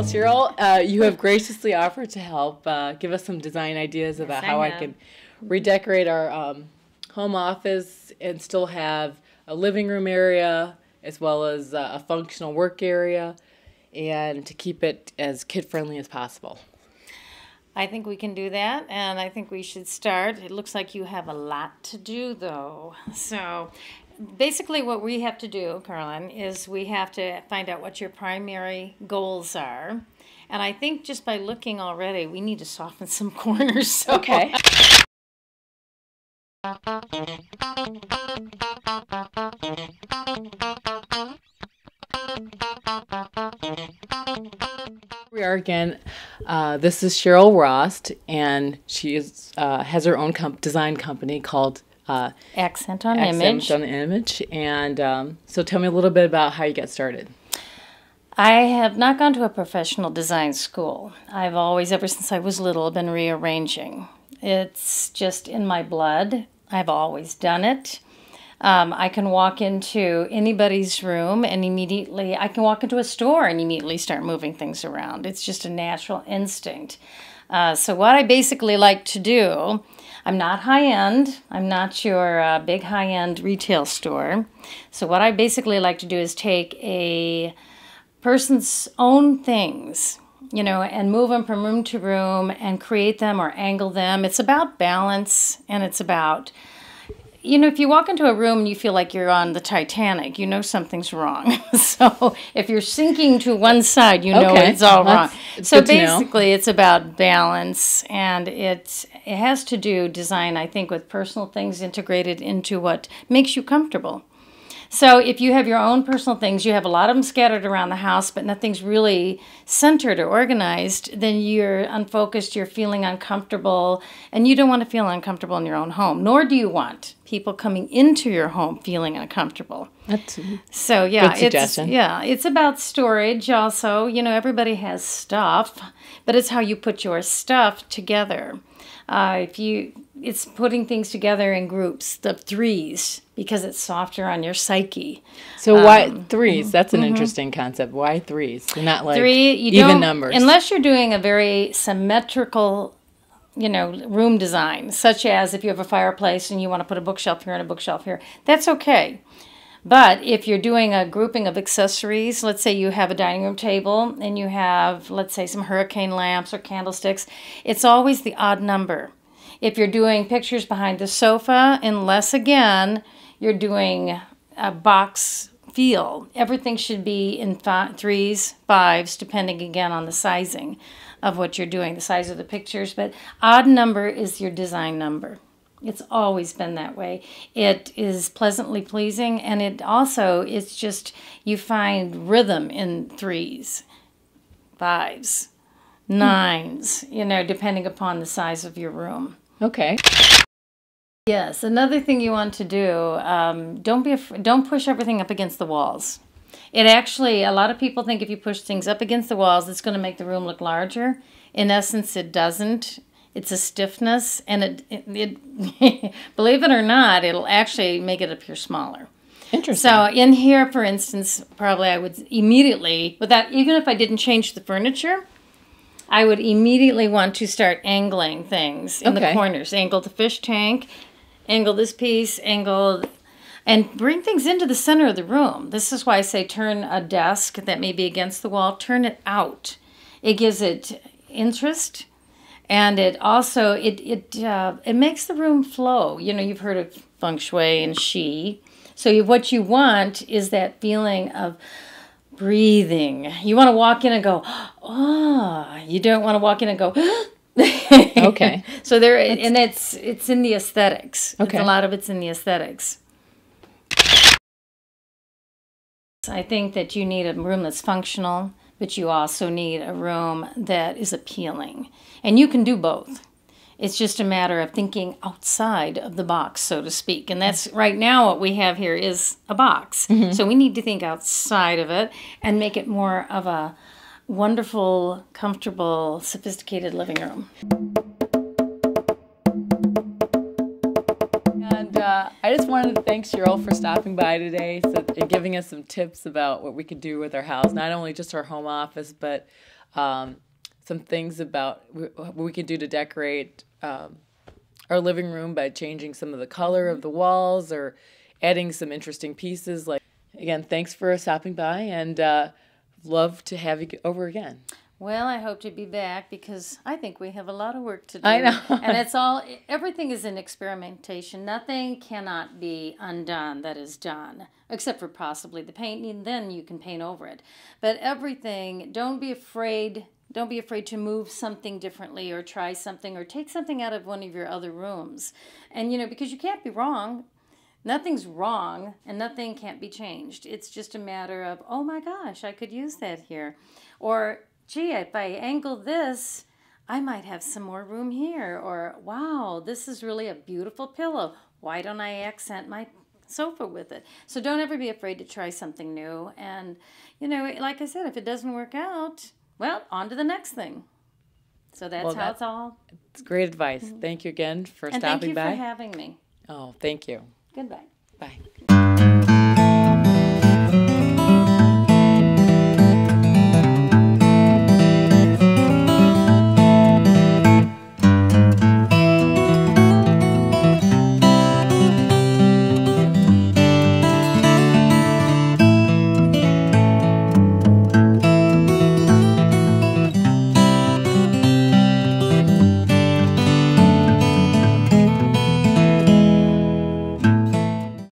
Well, Cheryl, you have graciously offered to help give us some design ideas about how I can redecorate our home office and still have a living room area as well as a functional work area, and to keep it as kid-friendly as possible. I think we can do that, and I think we should start. It looks like you have a lot to do, though. So basically what we have to do, Carolyn, is we have to find out what your primary goals are. And I think just by looking already, we need to soften some corners. So. Okay. We are again. This is Cheryl Rost, and she has her own design company called Accent on Image. And so tell me a little bit about how you got started. I have not gone to a professional design school. I've always, ever since I was little, been rearranging. It's just in my blood. I've always done it. I can walk into anybody's room and immediately, I can walk into a store and immediately start moving things around. It's just a natural instinct. So what I basically like to do, I'm not high-end. I'm not your big high-end retail store. So what I basically like to do is take a person's own things, you know, and move them from room to room and create them or angle them. It's about balance, and it's about, you know, if you walk into a room and you feel like you're on the Titanic, you know something's wrong. So if you're sinking to one side, you know it's all wrong. So basically it's about balance, and it has to do, design, I think, with personal things integrated into what makes you comfortable. So if you have your own personal things, you have a lot of them scattered around the house, but nothing's really centered or organized, then you're unfocused, you're feeling uncomfortable, and you don't want to feel uncomfortable in your own home, nor do you want people coming into your home feeling uncomfortable. That's so yeah, good suggestion. It's about storage also. You know, everybody has stuff, but it's how you put your stuff together. It's putting things together in groups, the threes, because it's softer on your psyche. So why threes? That's an interesting concept. Why threes? They're not like even numbers. Unless you're doing a very symmetrical, you know, room design, such as if you have a fireplace and you want to put a bookshelf here and a bookshelf here, that's okay. But if you're doing a grouping of accessories, let's say you have a dining room table and you have, let's say, some hurricane lamps or candlesticks, it's always the odd number. If you're doing pictures behind the sofa, unless, again, you're doing a box feel, everything should be in threes, fives, depending, again, on the sizing of what you're doing, the size of the pictures. But odd number is your design number. It's always been that way. It is pleasantly pleasing, and it also, it's just, you find rhythm in threes, fives, nines, you know, depending upon the size of your room. Okay. Yes, another thing you want to do, don't push everything up against the walls. It actually, a lot of people think if you push things up against the walls, it's going to make the room look larger. In essence, it doesn't. It's a stiffness, and it believe it or not, it'll actually make it appear smaller. Interesting. So in here, for instance, probably I would immediately, even if I didn't change the furniture, I would immediately want to start angling things in the corners. Angle the fish tank, angle this piece, and bring things into the center of the room. This is why I say turn a desk that may be against the wall, turn it out. It gives it interest, and it also, it makes the room flow. You know, you've heard of Feng Shui and Qi. So what you want is that feeling of breathing. You want to walk in and go, oh. You don't want to walk in and go, okay. So and it's in the aesthetics. Okay. A lot of it's in the aesthetics. I think that you need a room that's functional, but you also need a room that is appealing. And you can do both. It's just a matter of thinking outside of the box, so to speak. And that's right now what we have here is a box. Mm-hmm. So we need to think outside of it and make it more of a wonderful, comfortable, sophisticated living room. And I just wanted to thank Cheryl for stopping by today and giving us some tips about what we could do with our house, not only just our home office, but some things about what we can do to decorate our living room by changing some of the color of the walls or adding some interesting pieces. Like, again, thanks for stopping by, and love to have you over again. Well, I hope to be back because I think we have a lot of work to do. I know. And everything is in experimentation. Nothing cannot be undone that is done, except for possibly the paint, and then you can paint over it. But everything, don't be afraid to move something differently or try something or take something out of one of your other rooms. And, because you can't be wrong. Nothing's wrong and nothing can't be changed. It's just a matter of, oh my gosh, I could use that here. Or, gee, if I angle this, I might have some more room here. Or, wow, this is really a beautiful pillow. Why don't I accent my sofa with it? So don't ever be afraid to try something new. And, like I said, if it doesn't work out, well, on to the next thing. So that's how it's all. It's great advice. Mm-hmm. Thank you again for stopping by. And thank you for having me. Oh, thank you. Goodbye. Bye.